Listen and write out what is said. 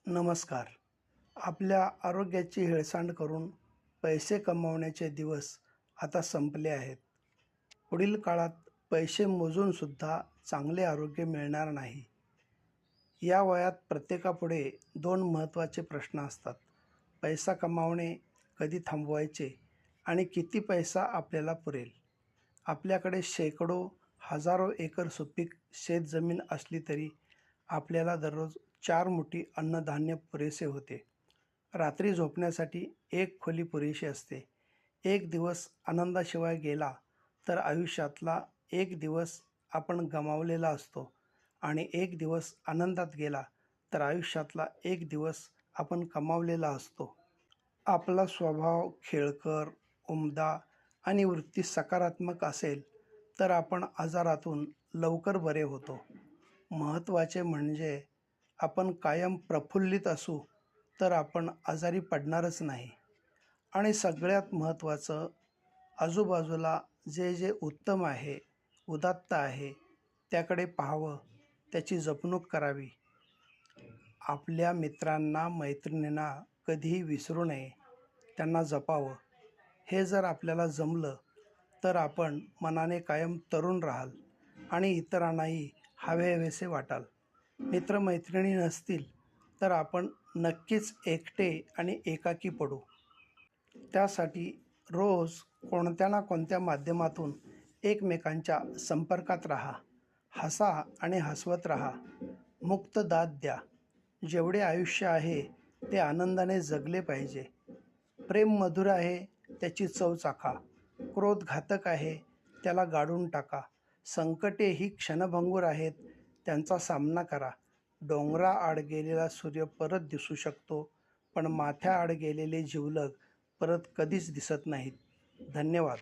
नमस्कार. आपल्या आरोग्याची हेळसांड करून पैसे कमावण्याचे दिवस आता संपले आहेत. पुढील काळात पैसे मोजूनसुद्धा चांगले आरोग्य मिळणार नाही. या वयात प्रत्येकापुढे दोन महत्त्वाचे प्रश्न असतात. पैसा कमावणे कधी थांबवायचे आणि किती पैसा आपल्याला पुरेल. आपल्याकडे शेकडो, हजारो एकर सुपीक शेतजमीन असली तरी आपल्याला दररोज 4 मुठी अन्नधान्य पुरेसे होते. रात्री झोपण्यासाठी एक खोली पुरेशी असते. एक दिवस आनंदाशिवाय गेला तर आयुष्यातला एक दिवस आपण गमावलेला असतो आणि एक दिवस आनंदात गेला तर आयुष्यातला एक दिवस आपण कमावलेला असतो. आपला स्वभाव खेळकर, उमदा आणि वृत्ती सकारात्मक असेल तर आपण आजारातून लवकर बरे होतो. महत्त्वाचे म्हणजे आपण कायम प्रफुल्लित असू तर आपण आजारी पडणारच नाही. आणि सगळ्यात महत्त्वाचं, आजूबाजूला जे जे उत्तम आहे, उदात्त आहे त्याकडे पाहावं, त्याची जपणूक करावी. आपल्या मित्रांना, मैत्रिणींना कधीही विसरू नये, त्यांना जपावं. हे जर आपल्याला जमलं तर आपण मनाने कायम तरुण राहाल आणि इतरांनाही हवेहवेसे वाटाल. मित्रमैत्रिणी नसतील तर आपण नक्कीच एकटे आणि एकाकी पडू. त्यासाठी रोज कोणत्या ना कोणत्या माध्यमातून एकमेकांच्या संपर्कात राहा. हसा आणि हसवत राहा. मुक्त दाद द्या. जेवढे आयुष्य आहे ते आनंदाने जगले पाहिजे. प्रेम मधुर आहे, त्याची चव चाखा. क्रोध घातक आहे, त्याला गाडून टाका. संकटे ही क्षणभंगूर आहेत, त्यांचा सामना करा. डोंगराआड गेलेला सूर्य परत दिसू शकतो, पण माथ्याआड गेलेले जिवलग परत कधीच दिसत नाहीत. धन्यवाद.